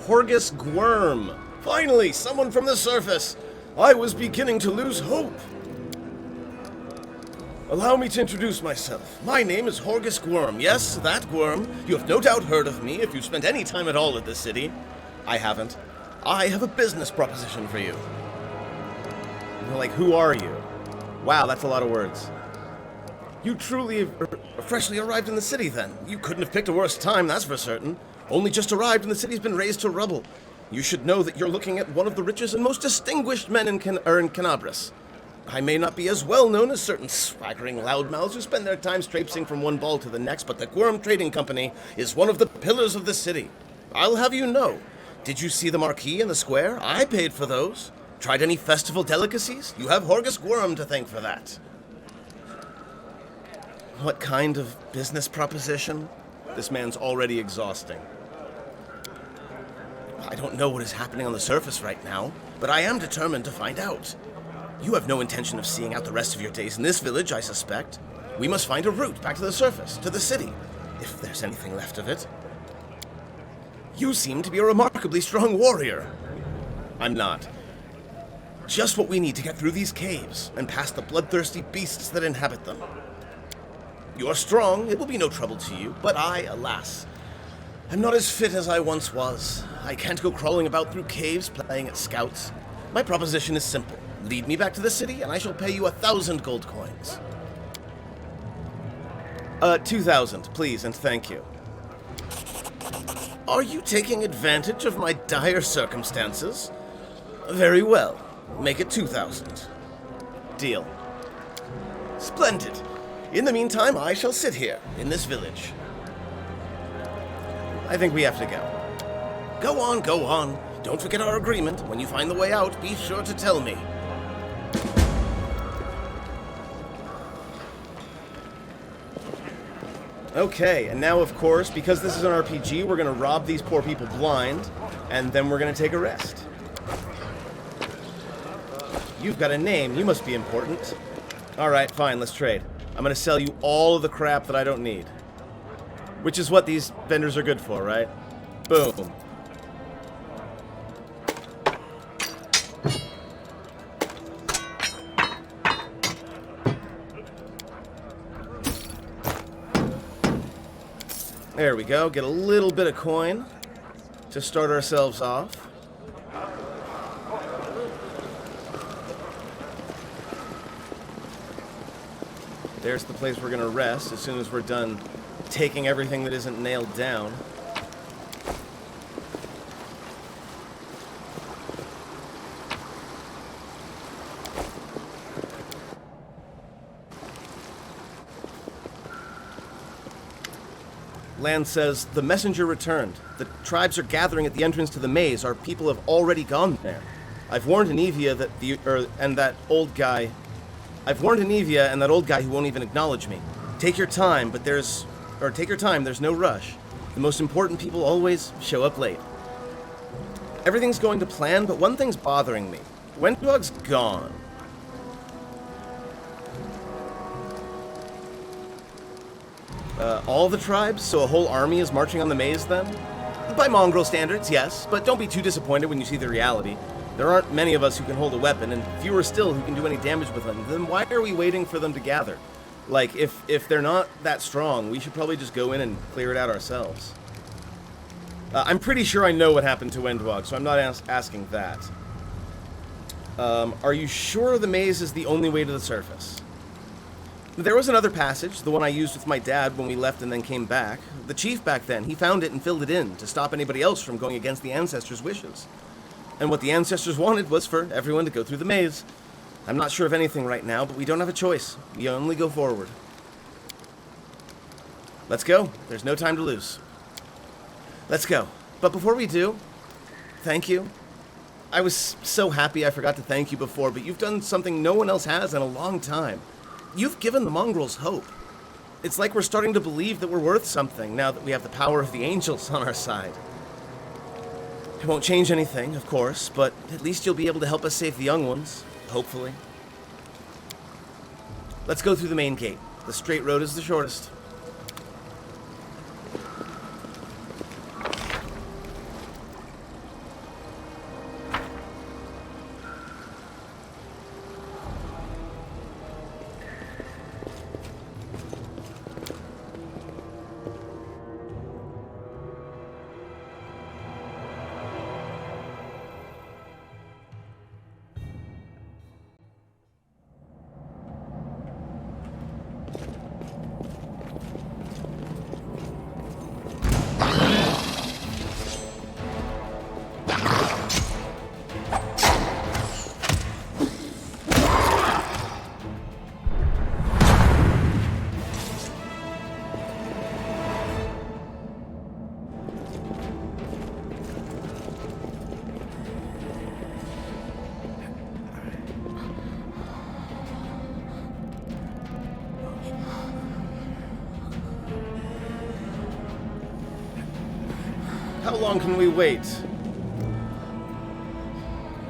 Horgus Gwyrm. Finally, someone from the surface. I was beginning to lose hope. Allow me to introduce myself. My name is Horgus Gwyrm. Yes, that Gwyrm. You have no doubt heard of me if you've spent any time at all at this city. I haven't. I have a business proposition for you. Like, who are you? Wow, that's a lot of words. You truly freshly arrived in the city, then. You couldn't have picked a worse time, that's for certain. Only just arrived and the city's been razed to rubble. You should know that you're looking at one of the richest and most distinguished men in Canabras. I may not be as well known as certain swaggering loudmouths who spend their time traipsing from one ball to the next, but the Gwyrm Trading Company is one of the pillars of the city. I'll have you know. Did you see the marquee in the square? I paid for those. Tried any festival delicacies? You have Horgus Gwyrm to thank for that. What kind of business proposition? This man's already exhausting. I don't know what is happening on the surface right now, but I am determined to find out. You have no intention of seeing out the rest of your days in this village, I suspect. We must find a route back to the surface, to the city, if there's anything left of it. You seem to be a remarkably strong warrior. I'm not. Just what we need to get through these caves and past the bloodthirsty beasts that inhabit them. You're strong, it will be no trouble to you, but I, alas, am not as fit as I once was. I can't go crawling about through caves playing at scouts. My proposition is simple. Lead me back to the city, and I shall pay you 1,000 gold coins. 2,000, please, and thank you. Are you taking advantage of my dire circumstances? Very well. Make it 2,000. Deal. Splendid. In the meantime, I shall sit here, in this village. I think we have to go. Go on, go on. Don't forget our agreement. When you find the way out, be sure to tell me. Okay, and now, of course, because this is an RPG, we're going to rob these poor people blind, and then we're going to take a rest. You've got a name. You must be important. Alright, fine, let's trade. I'm going to sell you all of the crap that I don't need. Which is what these vendors are good for, right? Boom. There we go. Get a little bit of coin to start ourselves off. There's the place we're going to rest as soon as we're done taking everything that isn't nailed down. Land says, the messenger returned. The tribes are gathering at the entrance to the maze. Our people have already gone there. I've warned Anivia and that old guy who won't even acknowledge me. Take your time, there's no rush. The most important people always show up late. Everything's going to plan, but one thing's bothering me. Wendwog's gone. All the tribes? So a whole army is marching on the maze then? By mongrel standards, yes, but don't be too disappointed when you see the reality. There aren't many of us who can hold a weapon, and fewer still who can do any damage with them. Then why are we waiting for them to gather? Like, if they're not that strong, we should probably just go in and clear it out ourselves. I'm pretty sure I know what happened to Wendwog, so I'm not asking that. Are you sure the maze is the only way to the surface? There was another passage, the one I used with my dad when we left and then came back. The chief back then, he found it and filled it in to stop anybody else from going against the ancestors' wishes. And what the ancestors wanted was for everyone to go through the maze. I'm not sure of anything right now, but we don't have a choice. We only go forward. Let's go. There's no time to lose. Let's go. But before we do, thank you. I was so happy I forgot to thank you before, but you've done something no one else has in a long time. You've given the mongrels hope. It's like we're starting to believe that we're worth something now that we have the power of the angels on our side. It won't change anything, of course, but at least you'll be able to help us save the young ones, hopefully. Let's go through the main gate. The straight road is the shortest. How long can we wait?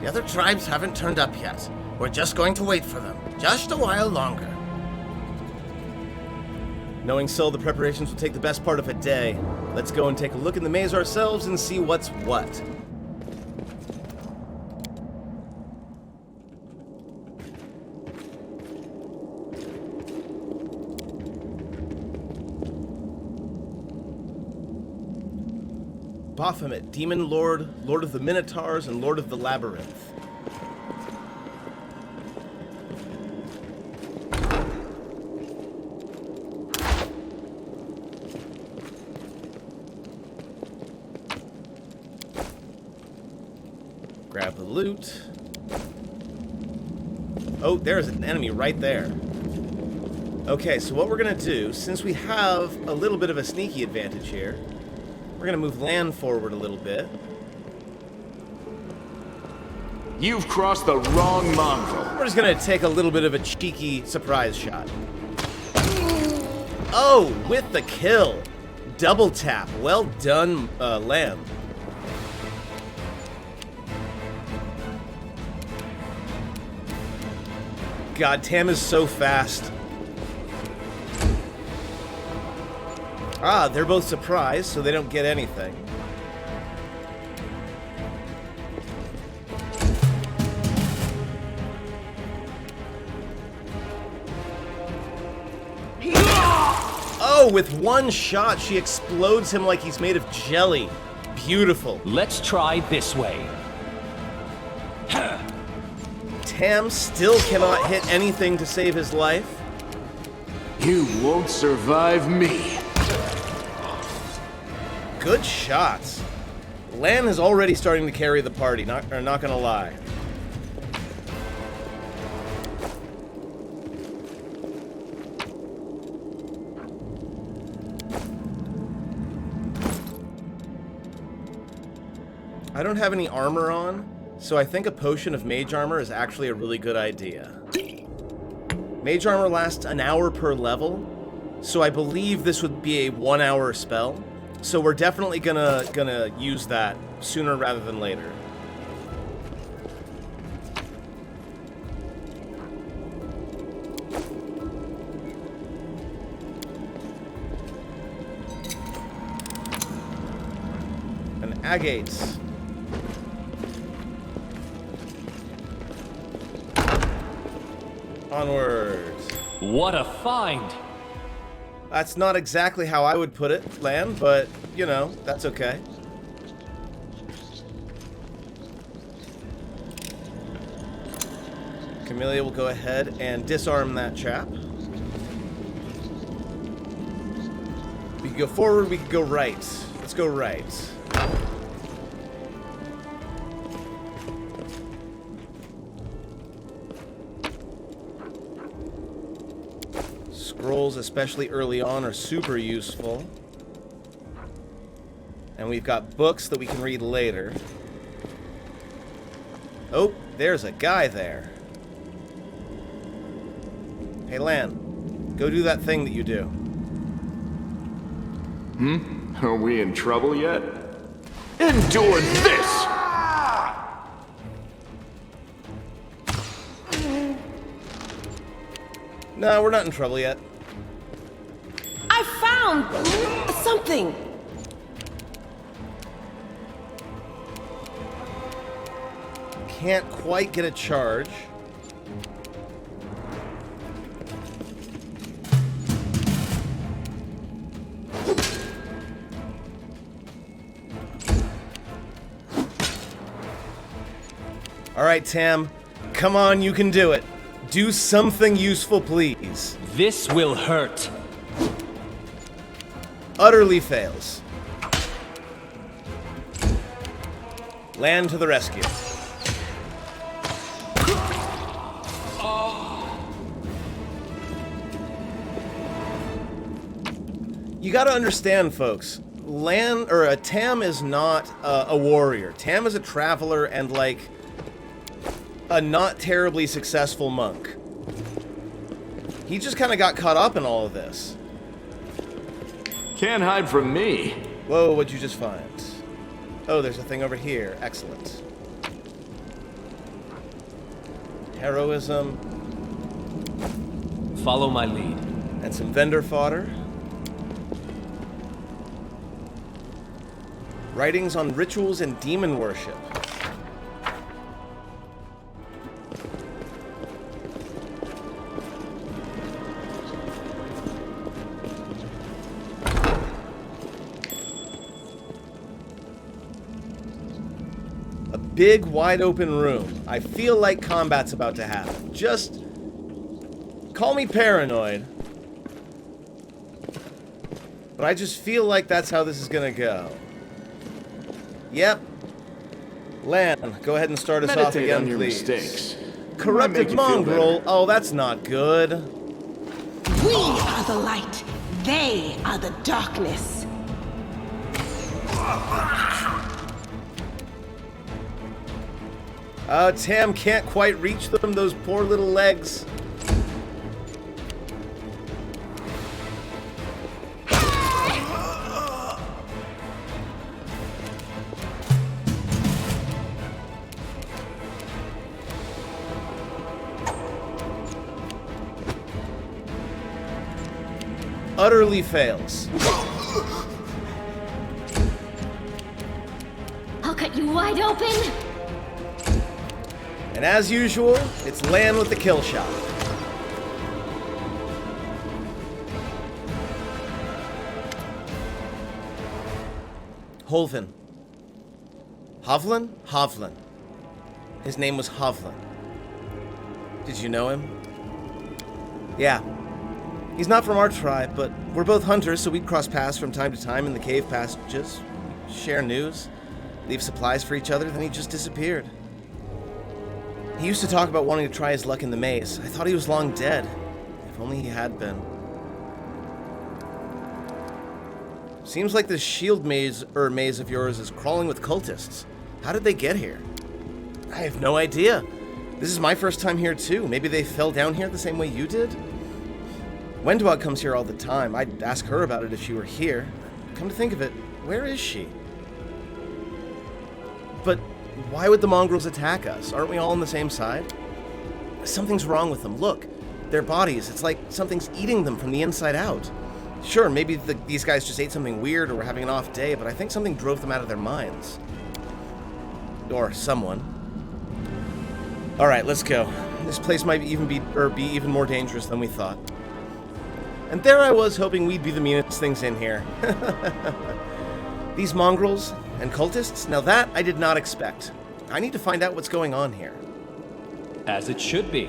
The other tribes haven't turned up yet. We're just going to wait for them. Just a while longer. Knowing so, the preparations will take the best part of a day. Let's go and take a look in the maze ourselves and see what's what. Baphomet, Demon Lord, Lord of the Minotaurs, and Lord of the Labyrinth. Grab the loot. Oh, there's an enemy right there. Okay, so what we're gonna do, since we have a little bit of a sneaky advantage here, we're gonna move land forward a little bit. You've crossed the wrong mongrel. We're just gonna take a little bit of a cheeky surprise shot. Oh, with the kill. Double tap. Well done, Lamb. God, Tam is so fast. Ah, they're both surprised, so they don't get anything. Oh, with one shot, she explodes him like he's made of jelly. Beautiful. Let's try this way. Tam still cannot hit anything to save his life. You won't survive me. Good shots. Lan is already starting to carry the party, not gonna lie. I don't have any armor on, so I think a potion of mage armor is actually a really good idea. Mage armor lasts an hour per level, so I believe this would be a 1 hour spell. So we're definitely gonna use that sooner rather than later. An agate. Onward. What a find! That's not exactly how I would put it, Lan, but, you know, that's okay. Camellia will go ahead and disarm that chap. We can go forward, we can go right. Let's go right. Scrolls, especially early on, are super useful. And we've got books that we can read later. Oh, there's a guy there. Hey, Lan, go do that thing that you do. Are we in trouble yet? Endure this! No, we're not in trouble yet. I found something. Can't quite get a charge. All right, Tam. Come on, you can do it. Do something useful, please. This will hurt. Utterly fails. Land to the rescue. You gotta understand, folks. Tam is not a warrior. Tam is a traveler and, like, a not terribly successful monk. He just kind of got caught up in all of this. Can't hide from me. Whoa, what'd you just find? Oh, there's a thing over here. Excellent. Heroism. Follow my lead. And some vendor fodder. Writings on rituals and demon worship. A big, wide open room. I feel like combat's about to happen. Just call me paranoid. But I just feel like that's how this is gonna go. Yep. Lan, go ahead and start us off Meditate again, on your please. mistakes. Corrupted Might make you feel mongrel. better. Oh, that's not good. We are the light. They are the darkness. Tam can't quite reach them, those poor little legs. Utterly fails. I'll cut you wide open. And as usual, it's Lan with the kill shot. Holvin. Hovland? Hovland. His name was Hovland. Did you know him? Yeah. He's not from our tribe, but we're both hunters, so we'd cross paths from time to time in the cave passages, share news, leave supplies for each other, then he just disappeared. He used to talk about wanting to try his luck in the maze. I thought he was long dead. If only he had been. Seems like this shield maze of yours is crawling with cultists. How did they get here? I have no idea. This is my first time here too. Maybe they fell down here the same way you did? Wendwog comes here all the time. I'd ask her about it if she were here. Come to think of it, where is she? But why would the mongrels attack us? Aren't we all on the same side? Something's wrong with them. Look, their bodies, it's like something's eating them from the inside out. Sure, maybe these guys just ate something weird or were having an off day, but I think something drove them out of their minds. Or someone. Alright, let's go. This place might even be even more dangerous than we thought. And there I was hoping we'd be the meanest things in here. These mongrels and cultists, now that I did not expect. I need to find out what's going on here. As it should be.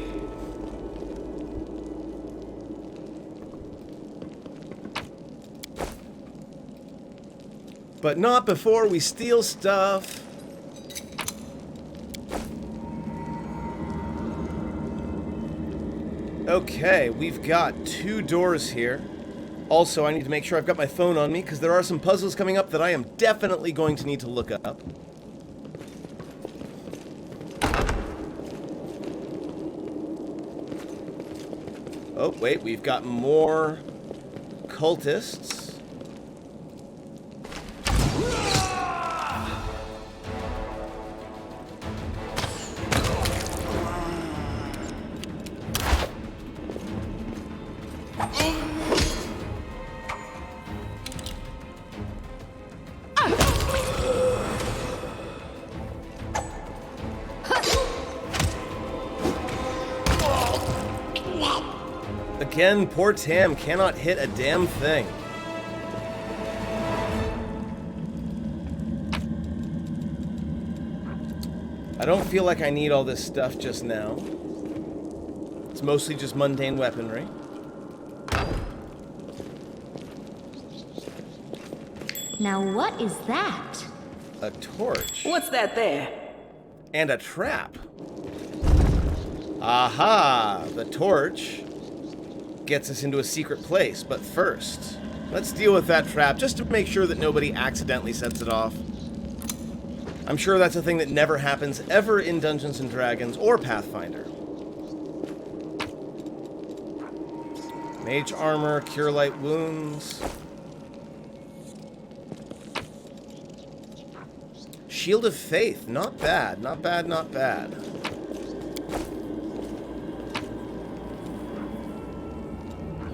But not before we steal stuff. Okay, we've got 2 doors here. Also, I need to make sure I've got my phone on me, because there are some puzzles coming up that I am definitely going to need to look up. Oh, wait, we've got more cultists. Again, poor Tam cannot hit a damn thing. I don't feel like I need all this stuff just now. It's mostly just mundane weaponry. Now what is that? A torch. What's that there? And a trap. Aha! The torch gets us into a secret place, but first, let's deal with that trap just to make sure that nobody accidentally sets it off. I'm sure that's a thing that never happens ever in Dungeons & Dragons or Pathfinder. Mage armor, cure light wounds. Shield of Faith. Not bad, not bad, not bad.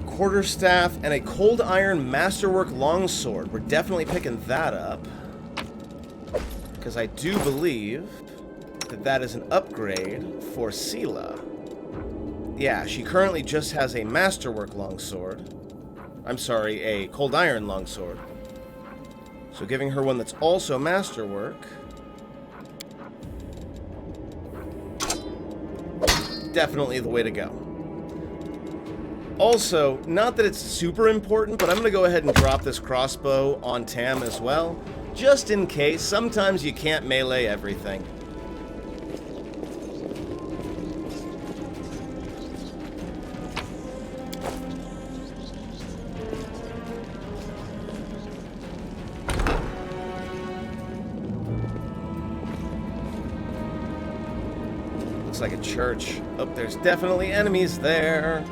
Quarterstaff and a Cold Iron Masterwork Longsword. We're definitely picking that up. Because I do believe that that is an upgrade for Sela. Yeah, she currently just has a Masterwork Longsword. I'm sorry, a Cold Iron Longsword. So giving her one that's also Masterwork. Definitely the way to go. Also, not that it's super important, but I'm going to go ahead and drop this crossbow on Tam as well. Just in case, sometimes you can't melee everything. Looks like a church. Oh, there's definitely enemies there.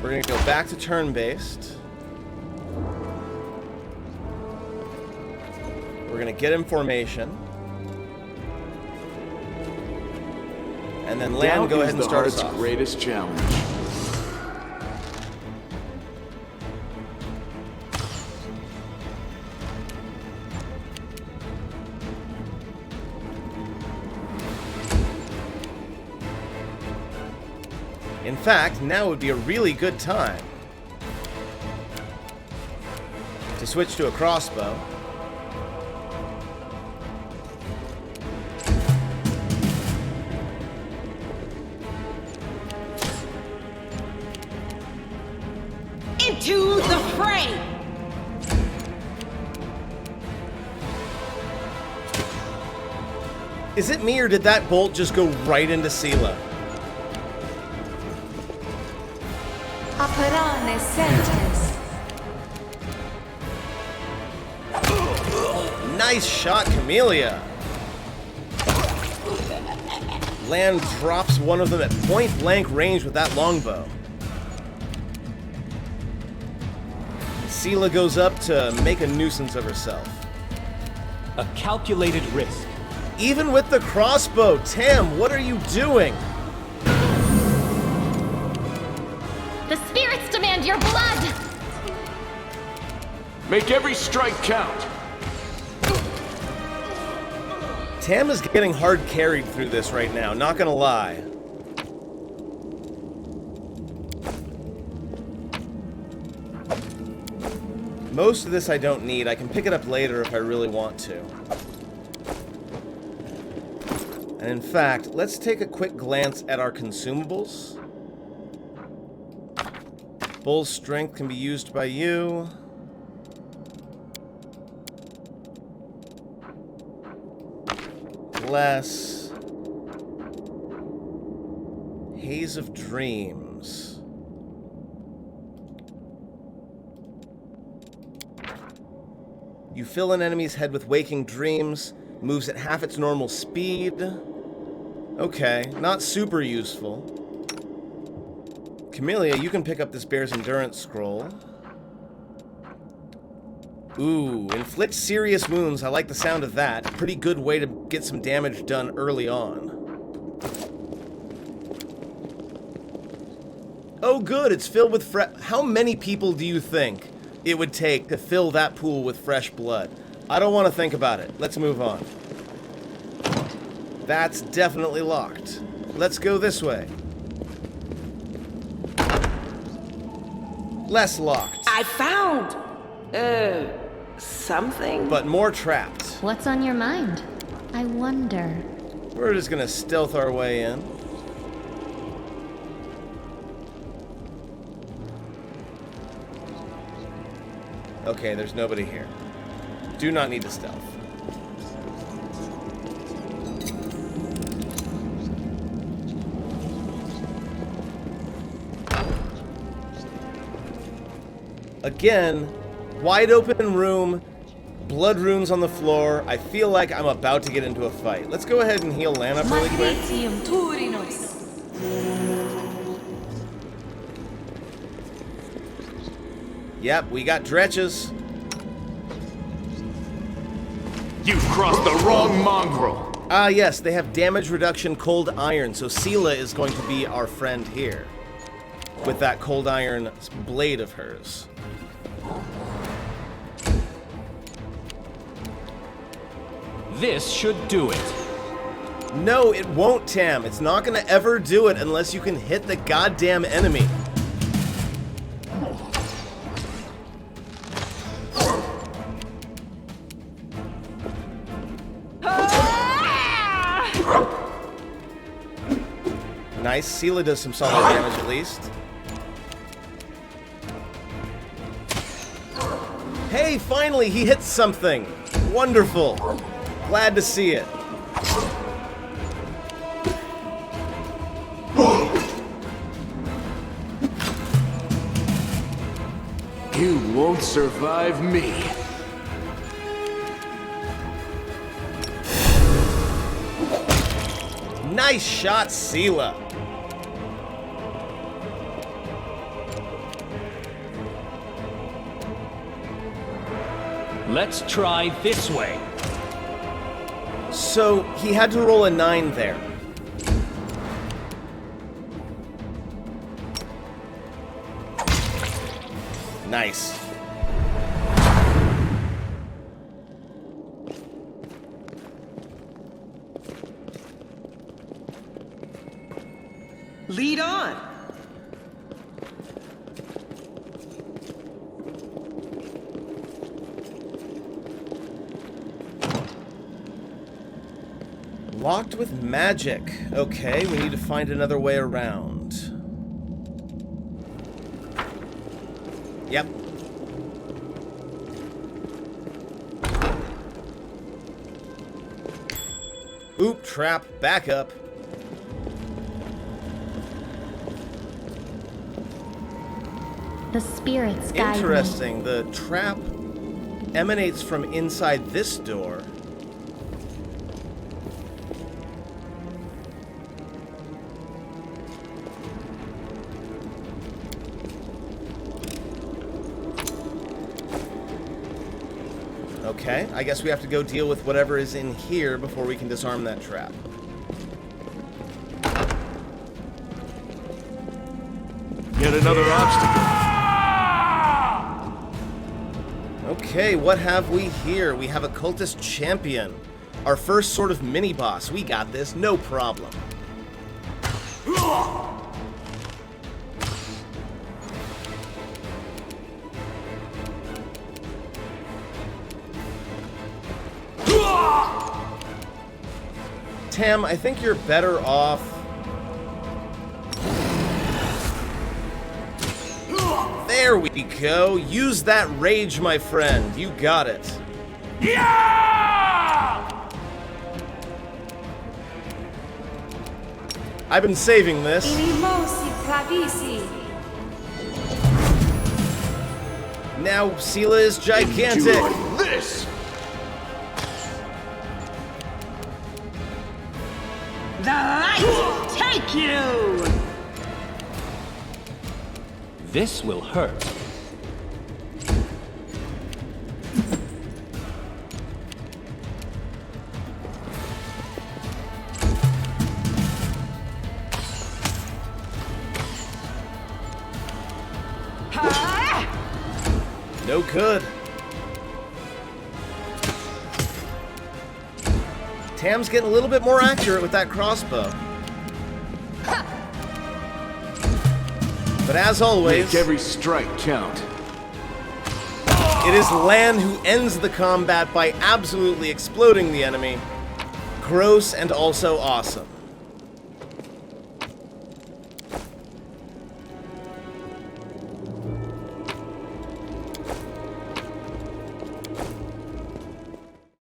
We're going to go back to turn-based. We're going to get in formation. And then Lan, go ahead and start us off. Greatest challenge. In fact, now would be a really good time to switch to a crossbow. Into the fray! Is it me or did that bolt just go right into Sela? Operane sentence. Nice shot, Camellia. Lan drops one of them at point blank range with that longbow. Sela goes up to make a nuisance of herself. A calculated risk. Even with the crossbow, Tam, what are you doing? The spirits demand your blood! Make every strike count. Tam is getting hard carried through this right now, not gonna lie. Most of this I don't need. I can pick it up later if I really want to. And in fact, let's take a quick glance at our consumables. Bull's strength can be used by you. Less. Haze of Dreams. You fill an enemy's head with waking dreams. Moves at half its normal speed. Okay, not super useful. Camellia, you can pick up this Bear's Endurance Scroll. Ooh, inflict serious wounds. I like the sound of that. Pretty good way to get some damage done early on. Oh good, it's filled with How many people do you think it would take to fill that pool with fresh blood? I don't want to think about it. Let's move on. That's definitely locked. Let's go this way. Less locked. I found, something. But more trapped. What's on your mind? I wonder. We're just gonna stealth our way in. Okay, there's nobody here. Do not need to stealth. Again, wide open room, blood runes on the floor. I feel like I'm about to get into a fight. Let's go ahead and heal Lan up really quick. Magnesium Turinos. Yep, we got dretches. You've crossed the wrong mongrel. Ah, yes, they have damage reduction cold iron, so Sela is going to be our friend here. With that cold iron blade of hers. This should do it. No, it won't, Tam. It's not gonna ever do it unless you can hit the goddamn enemy. Nice. Sela does some solid damage at least. Hey, finally, he hits something. Wonderful. Glad to see it. You won't survive me. Nice shot, Sela. Let's try this way. So, he had to roll a 9 there. Nice. Lead on. Locked with magic. Okay, we need to find another way around. Yep. Oop, trap, back up. The spirits guide me. Interesting, the trap emanates from inside this door. Okay, I guess we have to go deal with whatever is in here before we can disarm that trap. Yet another obstacle. Okay, what have we here? We have a cultist champion. Our first sort of mini-boss. We got this, no problem. Tam, I think you're better off... There we go. Use that rage, my friend. You got it. Yeah! I've been saving this. Now Sela is gigantic. Enjoy this. The light take you! This will hurt. No good. Tam's getting a little bit more accurate with that crossbow. But as always, Make every strike count. it is Lan who ends the combat by absolutely exploding the enemy. Gross and also awesome.